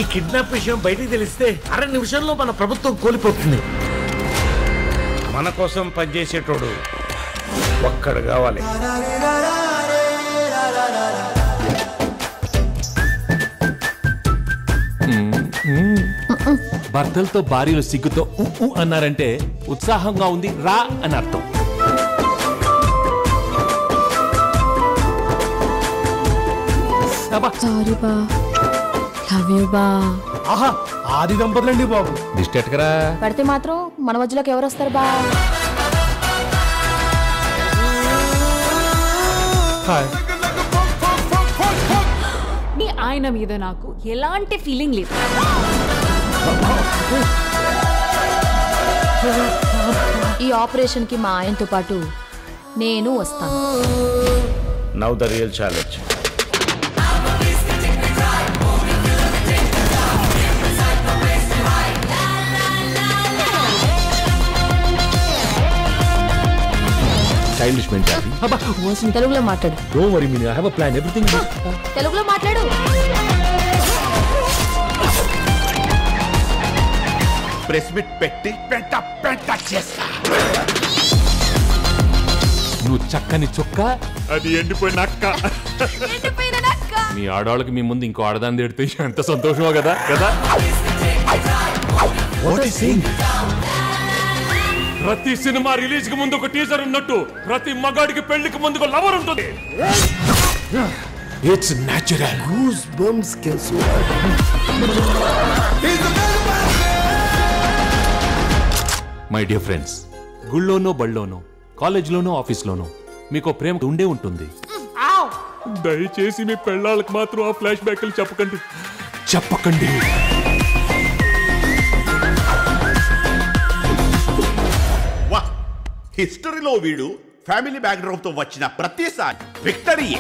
ఈ కిడ్నాప్ విషయం బయటికి తెలిస్తే 6 నిమిషంలో మన ప్రభుత్వం కోల్పోతుంది. మన కోసం పనిచేసేటోడు ఒక్కడు కావాలి. భర్తలతో భార్యలు సిగ్గుతో అన్నారంటే ఉత్సాహంగా ఉంది రా అని అర్థం. ఆహా ఆది దంపతులండి బాబు. దిష్టెట్కరా పడితే మాత్రం మన మధ్యలోకి ఎవరు వస్తారు బా? నీ ఆయన మీద నాకు ఎలాంటి ఫీలింగ్ లేదు. ఈ ఆపరేషన్ కి మా ఆయనతో పాటు నేను వస్తాను. Now the real challenge. Childish mentality. తెలుగులో మాట్లాడు. Don't worry Meena, I have a plan. Everything తెలుగులో మాట్లాడు. ప్రెస్ మీట్ పెట్టి పెంట చేస్తా. నువ్వు చక్కని చుక్క, అది ఎండిపోయిన అక్క. మీ ఆడవాళ్ళకి మీ ముందు ఇంకో ఆడదాన్ని తిడితే ఎంత సంతోషమో కదా కదా. ప్రతి సినిమా రిలీజ్ కి ముందు ఒక టీజర్ ఉన్నట్టు ప్రతి మగాడికి పెళ్లికి ముందు ఒక లవర్ ఉంటుంది. It's natural. Goose bumps can swat. My dear friends, గుళ్ళోనో బళ్ళోనో కాలేజ్లోనో ఆఫీస్లోనో మీకు ప్రేమ ఉండే ఉంటుంది. దయచేసి మీ పెళ్ళాళ్ళకి మాత్రం ఆ ఫ్లాష్ బ్యాక్లు చెప్పకండి. హిస్టరీలో వీడు ఫ్యామిలీ బ్యాక్గ్రౌండ్ తో వచ్చిన ప్రతిసారి విక్టరీయే.